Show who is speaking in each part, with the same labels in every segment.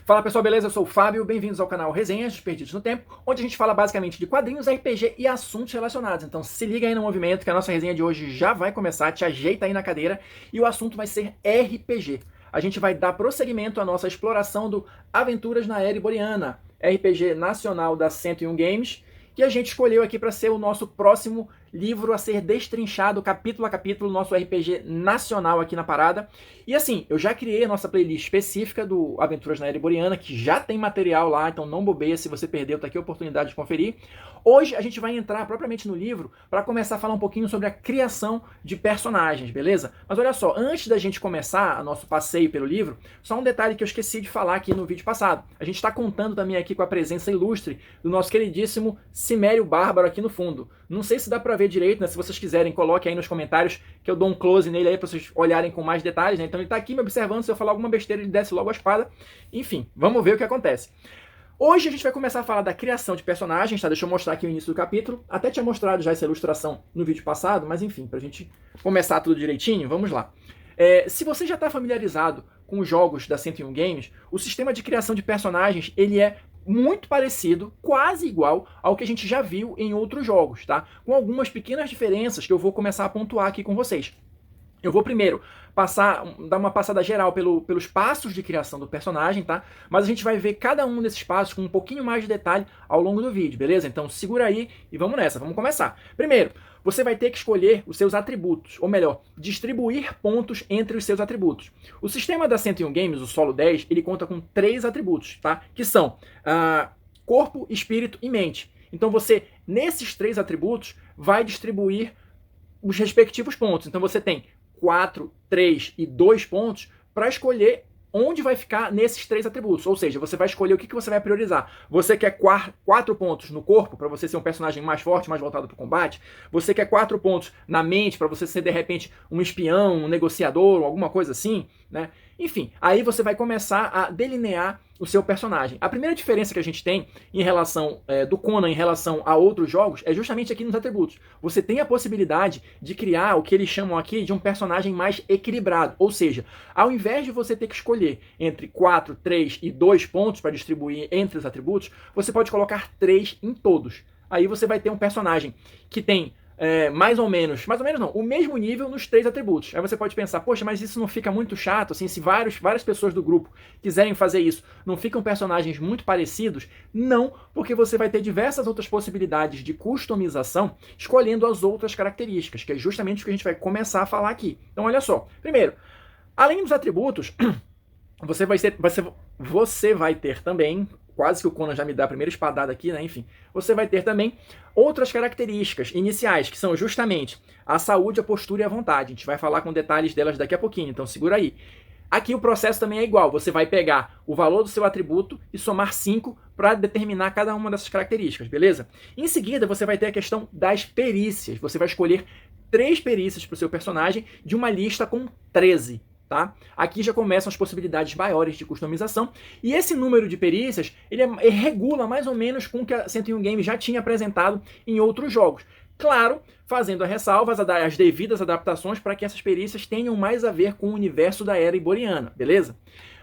Speaker 1: Fala pessoal, beleza? Eu sou o Fábio, bem-vindos ao canal Resenhas Perdidos no Tempo, onde a gente fala basicamente de quadrinhos, RPG e assuntos relacionados. Então se liga aí no movimento que a nossa resenha de hoje já vai começar, te ajeita aí na cadeira e o assunto vai ser RPG. A gente vai dar prosseguimento à nossa exploração do Aventuras na Era Iboriana, RPG nacional da 101 Games, que a gente escolheu aqui para ser o nosso próximo livro a ser destrinchado capítulo a capítulo, nosso RPG nacional aqui na parada. E assim, eu já criei a nossa playlist específica do Aventuras na Era Iboriana, que já tem material lá, então não bobeia, se você perdeu, tá aqui a oportunidade de conferir. Hoje a gente vai entrar propriamente no livro para começar a falar um pouquinho sobre a criação de personagens, beleza? Mas olha só, antes da gente começar o nosso passeio pelo livro, só um detalhe que eu esqueci de falar aqui no vídeo passado. A gente está contando também aqui com a presença ilustre do nosso queridíssimo Cimério Bárbaro aqui no fundo. Não sei se dá para ver direito, né? Se vocês quiserem, coloquem aí nos comentários que eu dou um close nele aí para vocês olharem com mais detalhes, né? Então ele tá aqui me observando, se eu falar alguma besteira ele desce logo a espada. Enfim, vamos ver o que acontece. Hoje a gente vai começar a falar da criação de personagens, tá? Deixa eu mostrar aqui o início do capítulo. Até tinha mostrado já essa ilustração no vídeo passado, mas enfim, pra gente começar tudo direitinho, vamos lá. Se você já está familiarizado com os jogos da 101 Games, o sistema de criação de personagens, ele é muito parecido, quase igual ao que a gente já viu em outros jogos, tá? Com algumas pequenas diferenças que eu vou começar a pontuar aqui com vocês. Eu vou primeiro dar uma passada geral pelos passos de criação do personagem, tá? Mas a gente vai ver cada um desses passos com um pouquinho mais de detalhe ao longo do vídeo, beleza? Então segura aí e vamos nessa, vamos começar. Primeiro, você vai ter que escolher os seus atributos, ou melhor, distribuir pontos entre os seus atributos. O sistema da 101 Games, o Solo 10, ele conta com 3 atributos, tá? Que são corpo, espírito e mente. Então você, nesses 3 atributos, vai distribuir os respectivos pontos. Então você tem 4, 3 e 2 pontos para escolher onde vai ficar nesses 3 atributos. Ou seja, você vai escolher o que você vai priorizar. Você quer 4 pontos no corpo, para você ser um personagem mais forte, mais voltado para o combate. Você quer 4 pontos na mente, para você ser, de repente, um espião, um negociador, alguma coisa assim, né? Enfim, aí você vai começar a delinear o seu personagem. A primeira diferença que a gente tem em relação do Conan em relação a outros jogos é justamente aqui nos atributos. Você tem a possibilidade de criar o que eles chamam aqui de um personagem mais equilibrado. Ou seja, ao invés de você ter que escolher entre 4, 3 e 2 pontos para distribuir entre os atributos, você pode colocar 3 em todos. Aí você vai ter um personagem que tem mais ou menos não, o mesmo nível nos 3 atributos. Aí você pode pensar, poxa, mas isso não fica muito chato, assim, se várias pessoas do grupo quiserem fazer isso, não ficam personagens muito parecidos? Não, porque você vai ter diversas outras possibilidades de customização escolhendo as outras características, que é justamente o que a gente vai começar a falar aqui. Então olha só, primeiro, além dos atributos, você vai ter também, quase que o Conan já me dá a primeira espadada aqui, né? Enfim, você vai ter também outras características iniciais, que são justamente a saúde, a postura e a vontade. A gente vai falar com detalhes delas daqui a pouquinho, então segura aí. Aqui o processo também é igual, você vai pegar o valor do seu atributo e somar 5 para determinar cada uma dessas características, beleza? Em seguida, você vai ter a questão das perícias. Você vai escolher 3 perícias para o seu personagem de uma lista com 13. Tá? Aqui já começam as possibilidades maiores de customização, e esse número de perícias ele regula mais ou menos com o que a 101 Games já tinha apresentado em outros jogos. Claro, fazendo as ressalvas, as devidas adaptações para que essas perícias tenham mais a ver com o universo da Era Iboriana, beleza?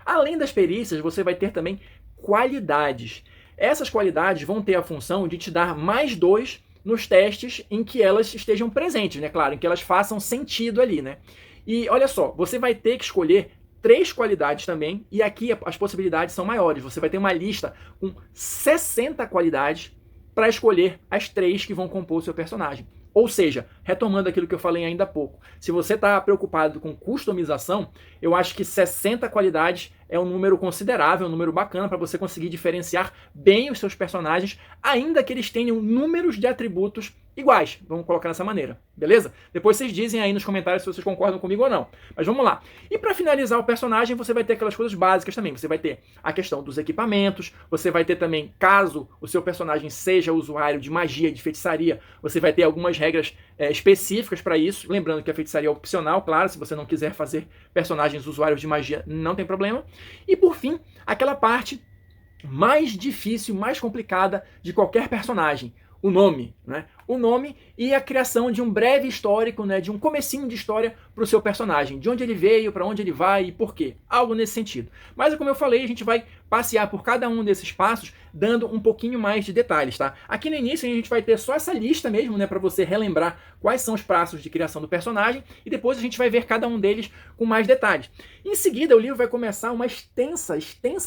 Speaker 1: Além das perícias, você vai ter também qualidades. Essas qualidades vão ter a função de te dar mais 2 nos testes em que elas estejam presentes, né? Claro, em que elas façam sentido ali, né? E olha só, você vai ter que escolher 3 qualidades também, e aqui as possibilidades são maiores. Você vai ter uma lista com 60 qualidades para escolher as 3 que vão compor o seu personagem. Ou seja, retomando aquilo que eu falei ainda há pouco, se você está preocupado com customização, eu acho que 60 qualidades é um número considerável, um número bacana para você conseguir diferenciar bem os seus personagens, ainda que eles tenham números de atributos iguais. Vamos colocar dessa maneira, beleza? Depois vocês dizem aí nos comentários se vocês concordam comigo ou não. Mas vamos lá. E para finalizar o personagem, você vai ter aquelas coisas básicas também. Você vai ter a questão dos equipamentos, você vai ter também, caso o seu personagem seja usuário de magia, de feitiçaria, você vai ter algumas regras específicas para isso. Lembrando que a feitiçaria é opcional, claro, se você não quiser fazer personagens usuários de magia, não tem problema. E por fim, aquela parte mais difícil, mais complicada de qualquer personagem, o nome, né? o nome e a criação de um breve histórico, né, de um comecinho de história para o seu personagem, de onde ele veio, para onde ele vai e por quê. Algo nesse sentido. Mas, como eu falei, a gente vai passear por cada um desses passos, dando um pouquinho mais de detalhes, tá? Aqui no início a gente vai ter só essa lista mesmo, né, para você relembrar quais são os passos de criação do personagem, e depois a gente vai ver cada um deles com mais detalhes. Em seguida, o livro vai começar uma extensa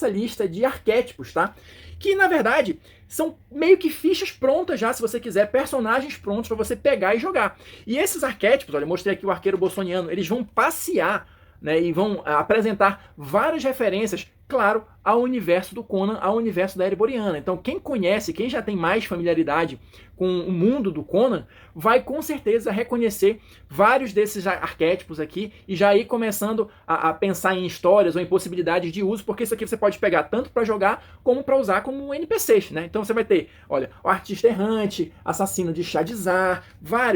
Speaker 1: lista de arquétipos, tá? Que, na verdade, são meio que fichas prontas já, se você quiser, personagens prontos para você pegar e jogar. E esses arquétipos, olha, eu mostrei aqui o arqueiro bolsoniano, eles vão passear, né, e vão apresentar várias referências, claro, ao universo do Conan, ao universo da Ereboriana. Então, quem conhece, quem já tem mais familiaridade com o mundo do Conan, vai com certeza reconhecer vários desses arquétipos aqui e já ir começando a pensar em histórias ou em possibilidades de uso, porque isso aqui você pode pegar tanto para jogar como para usar como NPCs, né? Então você vai ter, olha, o artista errante, assassino de Shadizar,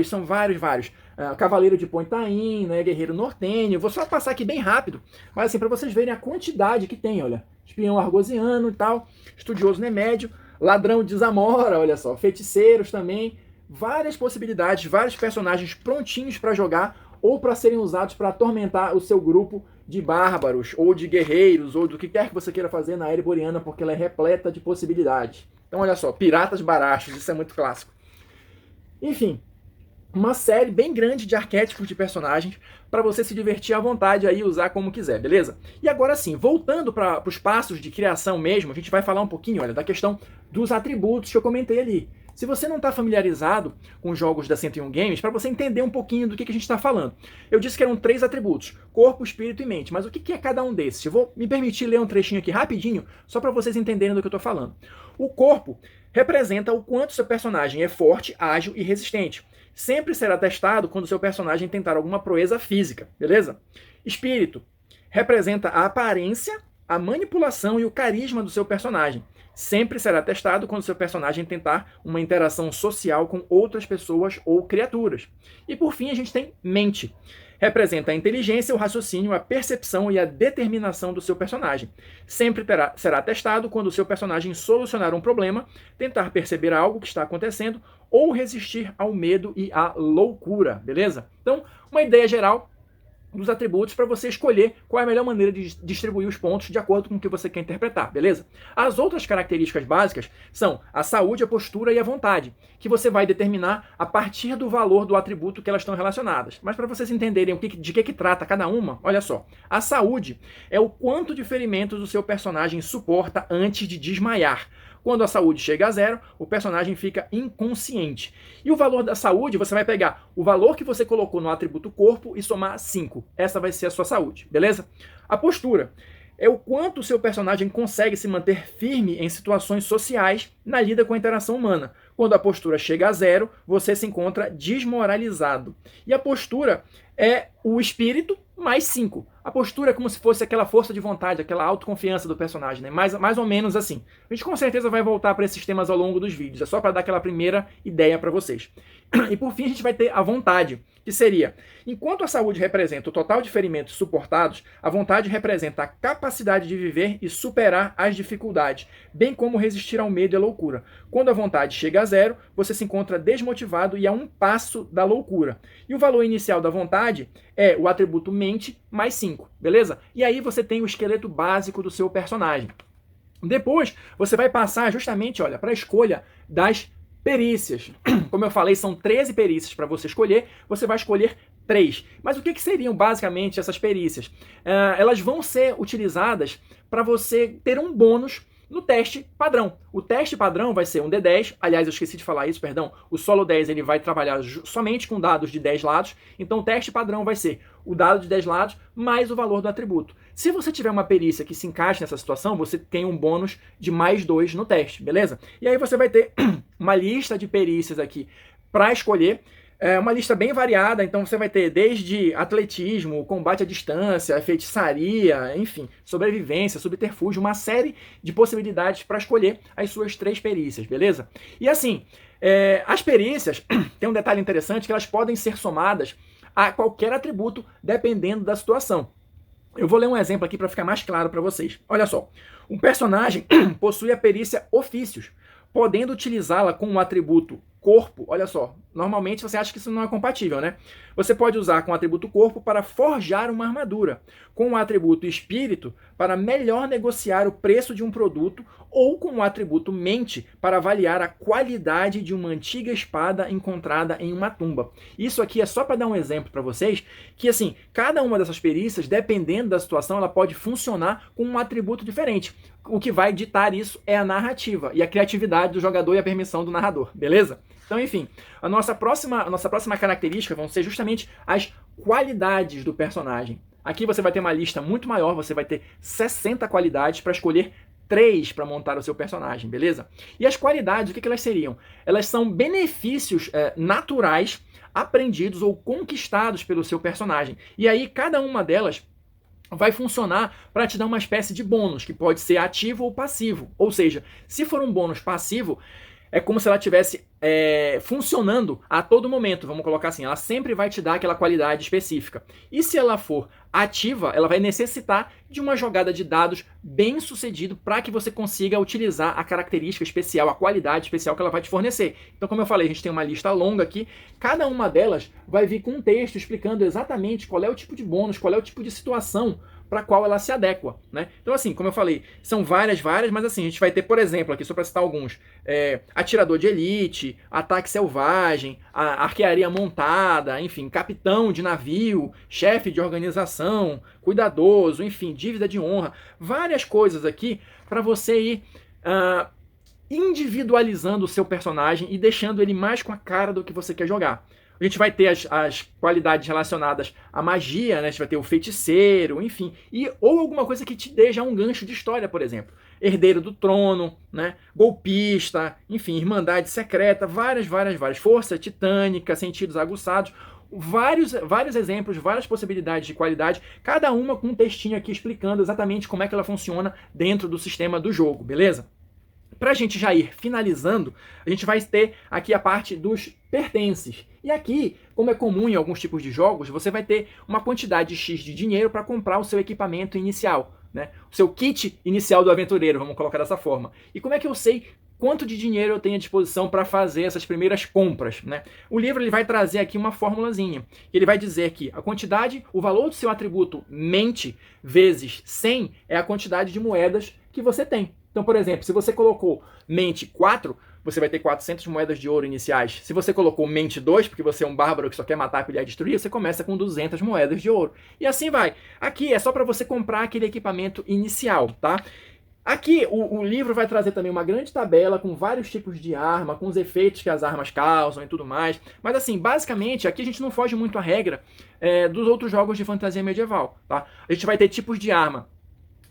Speaker 1: são vários. Cavaleiro de Pontaim, né, guerreiro nortenho. Vou só passar aqui bem rápido, mas assim, para vocês verem a quantidade que tem, olha. Espião argosiano e tal, estudioso Nemédio, ladrão de Zamora, olha só, feiticeiros também, várias possibilidades, vários personagens prontinhos para jogar ou para serem usados para atormentar o seu grupo de bárbaros, ou de guerreiros, ou do que quer que você queira fazer na Ereboriana, porque ela é repleta de possibilidades. Então olha só, piratas barachos, isso é muito clássico. Enfim, uma série bem grande de arquétipos de personagens para você se divertir à vontade aí e usar como quiser, beleza? E agora sim, voltando para os passos de criação mesmo, a gente vai falar um pouquinho, olha, da questão dos atributos que eu comentei ali. Se você não está familiarizado com jogos da 101 Games, para você entender um pouquinho do que a gente está falando. Eu disse que eram 3 atributos, corpo, espírito e mente, mas o que é cada um desses? Eu vou me permitir ler um trechinho aqui rapidinho, só para vocês entenderem do que eu estou falando. O corpo representa o quanto seu personagem é forte, ágil e resistente. Sempre será testado quando seu personagem tentar alguma proeza física, beleza? Espírito representa a aparência, a manipulação e o carisma do seu personagem. Sempre será testado quando seu personagem tentar uma interação social com outras pessoas ou criaturas. E por fim a gente tem mente. Representa a inteligência, o raciocínio, a percepção e a determinação do seu personagem. Sempre será testado quando o seu personagem solucionar um problema, tentar perceber algo que está acontecendo ou resistir ao medo e à loucura, beleza? Então, uma ideia geral dos atributos para você escolher qual é a melhor maneira de distribuir os pontos de acordo com o que você quer interpretar, beleza? As outras características básicas são a saúde, a postura e a vontade, que você vai determinar a partir do valor do atributo que elas estão relacionadas. Mas para vocês entenderem de que trata cada uma, olha só. A saúde é o quanto de ferimentos o seu personagem suporta antes de desmaiar. Quando a saúde chega a 0, o personagem fica inconsciente. E o valor da saúde, você vai pegar o valor que você colocou no atributo corpo e somar 5. Essa vai ser a sua saúde, beleza? A postura é o quanto o seu personagem consegue se manter firme em situações sociais na lida com a interação humana. Quando a postura chega a 0, você se encontra desmoralizado. E a postura é o espírito mais 5. A postura é como se fosse aquela força de vontade, aquela autoconfiança do personagem, né? Mais ou menos assim. A gente com certeza vai voltar para esses temas ao longo dos vídeos, é só para dar aquela primeira ideia para vocês. E por fim a gente vai ter a vontade, que seria, enquanto a saúde representa o total de ferimentos suportados, a vontade representa a capacidade de viver e superar as dificuldades, bem como resistir ao medo e à loucura. Quando a vontade chega a 0, você se encontra desmotivado e a um passo da loucura. E o valor inicial da vontade é o atributo mente mais 5, beleza? E aí você tem o esqueleto básico do seu personagem. Depois, você vai passar justamente, olha, para a escolha das perícias. Como eu falei, são 13 perícias para você escolher, você vai escolher 3. Mas o que seriam basicamente essas perícias? Elas vão ser utilizadas para você ter um bônus no teste padrão. O teste padrão vai ser um D10, aliás, eu esqueci de falar isso, perdão, o solo 10 ele vai trabalhar somente com dados de 10 lados, então o teste padrão vai ser o dado de 10 lados mais o valor do atributo. Se você tiver uma perícia que se encaixe nessa situação, você tem um bônus de mais 2 no teste, beleza? E aí você vai ter uma lista de perícias aqui para escolher. É uma lista bem variada, então você vai ter desde atletismo, combate à distância, feitiçaria, enfim, sobrevivência, subterfúgio, uma série de possibilidades para escolher as suas 3 perícias, beleza? E assim, as perícias, tem um detalhe interessante que elas podem ser somadas a qualquer atributo, dependendo da situação. Eu vou ler um exemplo aqui para ficar mais claro para vocês. Olha só, um personagem possui a perícia ofícios, podendo utilizá-la com o atributo corpo, olha só, normalmente você acha que isso não é compatível, né? Você pode usar com o atributo corpo para forjar uma armadura, com o atributo espírito para melhor negociar o preço de um produto, ou com o atributo mente para avaliar a qualidade de uma antiga espada encontrada em uma tumba. Isso aqui é só para dar um exemplo para vocês, que assim, cada uma dessas perícias, dependendo da situação, ela pode funcionar com um atributo diferente. O que vai ditar isso é a narrativa e a criatividade do jogador e a permissão do narrador, beleza? Então, enfim, a nossa próxima característica vão ser justamente as qualidades do personagem. Aqui você vai ter uma lista muito maior, você vai ter 60 qualidades para escolher 3 para montar o seu personagem, beleza? E as qualidades, o que elas seriam? Elas são benefícios naturais aprendidos ou conquistados pelo seu personagem. E aí, cada uma delas vai funcionar para te dar uma espécie de bônus, que pode ser ativo ou passivo. Ou seja, se for um bônus passivo, é como se ela estivesse funcionando a todo momento, vamos colocar assim, ela sempre vai te dar aquela qualidade específica. E se ela for ativa, ela vai necessitar de uma jogada de dados bem sucedido para que você consiga utilizar a característica especial, a qualidade especial que ela vai te fornecer. Então, como eu falei, a gente tem uma lista longa aqui, cada uma delas vai vir com um texto explicando exatamente qual é o tipo de bônus, qual é o tipo de situação para a qual ela se adequa, né? Então, assim, como eu falei, são várias, mas assim, a gente vai ter, por exemplo, aqui só para citar alguns, atirador de elite, ataque selvagem, arquearia montada, enfim, capitão de navio, chefe de organização, cuidadoso, enfim, dívida de honra, várias coisas aqui para você ir individualizando o seu personagem e deixando ele mais com a cara do que você quer jogar. A gente vai ter as qualidades relacionadas à magia, né? A gente vai ter o feiticeiro, enfim. Ou alguma coisa que te dê já um gancho de história, por exemplo. Herdeiro do trono, né? Golpista, enfim, irmandade secreta, várias. Força titânica, sentidos aguçados. Vários exemplos, várias possibilidades de qualidade, cada uma com um textinho aqui explicando exatamente como é que ela funciona dentro do sistema do jogo, beleza? Para a gente já ir finalizando, a gente vai ter aqui a parte dos pertences. E aqui, como é comum em alguns tipos de jogos, você vai ter uma quantidade X de dinheiro para comprar o seu equipamento inicial, né? O seu kit inicial do aventureiro, vamos colocar dessa forma. E como é que eu sei quanto de dinheiro eu tenho à disposição para fazer essas primeiras compras, né? O livro ele vai trazer aqui uma formulazinha. Ele vai dizer que a quantidade, o valor do seu atributo mente vezes 100 é a quantidade de moedas que você tem. Então, por exemplo, se você colocou mente 4, você vai ter 400 moedas de ouro iniciais. Se você colocou mente 2, porque você é um bárbaro que só quer matar, pilhar e destruir, você começa com 200 moedas de ouro. E assim vai. Aqui é só para você comprar aquele equipamento inicial, tá? Aqui o livro vai trazer também uma grande tabela com vários tipos de arma, com os efeitos que as armas causam e tudo mais. Mas assim, basicamente, aqui a gente não foge muito à regra dos outros jogos de fantasia medieval, tá? A gente vai ter tipos de arma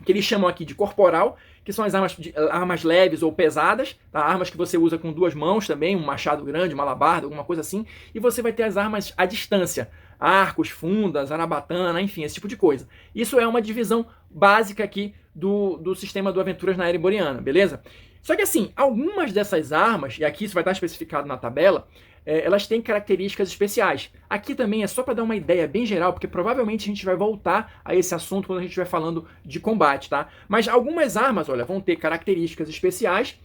Speaker 1: que eles chamam aqui de corporal, que são as armas leves ou pesadas, tá? Armas que você usa com 2 mãos também, um machado grande, uma alabarda, alguma coisa assim. E você vai ter as armas à distância, arcos, fundas, arabatana, enfim, esse tipo de coisa. Isso é uma divisão básica aqui do sistema do Aventuras na Era Iboriana, beleza? Só que assim, algumas dessas armas, e aqui isso vai estar especificado na tabela, elas têm características especiais. Aqui também é só para dar uma ideia bem geral, porque provavelmente a gente vai voltar a esse assunto quando a gente estiver falando de combate, tá? Mas algumas armas, olha, vão ter características especiais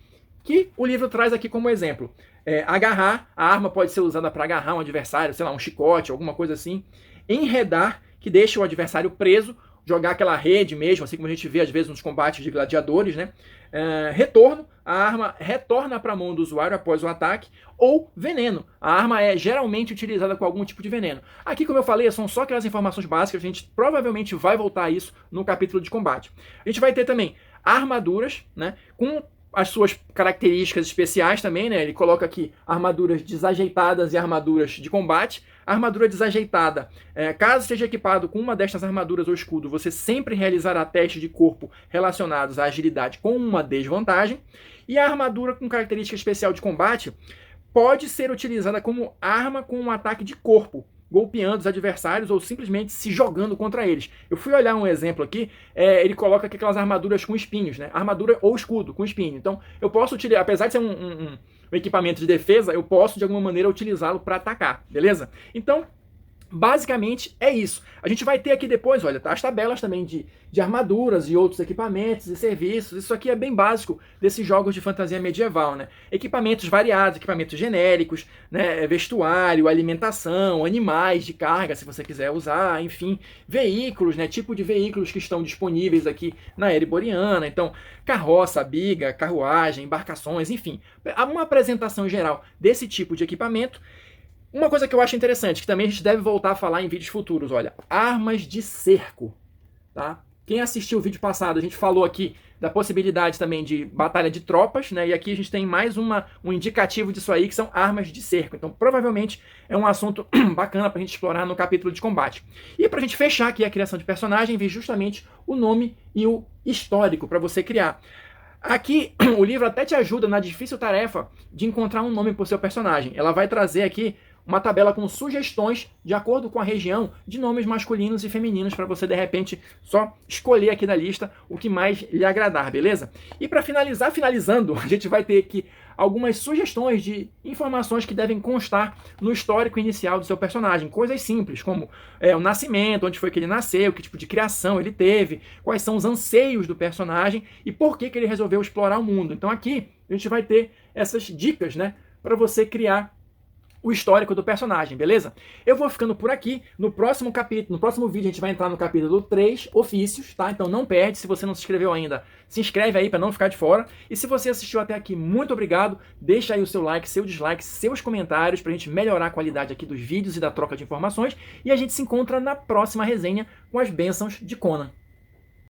Speaker 1: que o livro traz aqui como exemplo. Agarrar, a arma pode ser usada para agarrar um adversário, sei lá, um chicote, alguma coisa assim. Enredar, que deixa o adversário preso, jogar aquela rede mesmo, assim como a gente vê às vezes nos combates de gladiadores, né? Retorno, a arma retorna para a mão do usuário após o ataque, ou veneno, a arma é geralmente utilizada com algum tipo de veneno. Aqui, como eu falei, são só aquelas informações básicas, a gente provavelmente vai voltar a isso no capítulo de combate. A gente vai ter também armaduras, né, com as suas características especiais também, né? Ele coloca aqui armaduras desajeitadas e armaduras de combate. A armadura desajeitada, caso seja equipado com uma destas armaduras ou escudo, você sempre realizará testes de corpo relacionados à agilidade com uma desvantagem. E a armadura com característica especial de combate pode ser utilizada como arma com um ataque de corpo, golpeando os adversários ou simplesmente se jogando contra eles. Eu fui olhar um exemplo aqui, ele coloca aqui aquelas armaduras com espinhos, né? Armadura ou escudo com espinho. Então, eu posso utilizar, apesar de ser um equipamento de defesa, eu posso de alguma maneira utilizá-lo para atacar, beleza? Então, Basicamente é isso. A gente vai ter aqui depois, olha, as tabelas também de armaduras e outros equipamentos e serviços. Isso aqui é bem básico desses jogos de fantasia medieval, né? Equipamentos variados, equipamentos genéricos, né? Vestuário, alimentação, animais de carga, se você quiser usar, enfim, veículos, né? Tipo de veículos que estão disponíveis aqui na Era Iboriana. Então, carroça, biga, carruagem, embarcações, enfim. Uma apresentação geral desse tipo de equipamento. Uma coisa que eu acho interessante, que também a gente deve voltar a falar em vídeos futuros, olha, armas de cerco, tá? Quem assistiu o vídeo passado, a gente falou aqui da possibilidade também de batalha de tropas, né? E aqui a gente tem mais um indicativo disso aí, que são armas de cerco. Então, provavelmente, é um assunto bacana pra gente explorar no capítulo de combate. E pra gente fechar aqui a criação de personagem, vem justamente o nome e o histórico para você criar. Aqui, o livro até te ajuda na difícil tarefa de encontrar um nome para o seu personagem. Ela vai trazer aqui uma tabela com sugestões, de acordo com a região, de nomes masculinos e femininos, para você, de repente, só escolher aqui da lista o que mais lhe agradar, beleza? E para finalizar, finalizando, a gente vai ter aqui algumas sugestões de informações que devem constar no histórico inicial do seu personagem. Coisas simples, como o nascimento, onde foi que ele nasceu, que tipo de criação ele teve, quais são os anseios do personagem e por que ele resolveu explorar o mundo. Então aqui a gente vai ter essas dicas, né, para você criar o histórico do personagem, beleza? Eu vou ficando por aqui. No próximo capítulo, no próximo vídeo, a gente vai entrar no capítulo 3, ofícios, tá? Então não perde. Se você não se inscreveu ainda, se inscreve aí para não ficar de fora. E se você assistiu até aqui, muito obrigado. Deixa aí o seu like, seu dislike, seus comentários pra gente melhorar a qualidade aqui dos vídeos e da troca de informações. E a gente se encontra na próxima resenha com as bênçãos de Conan.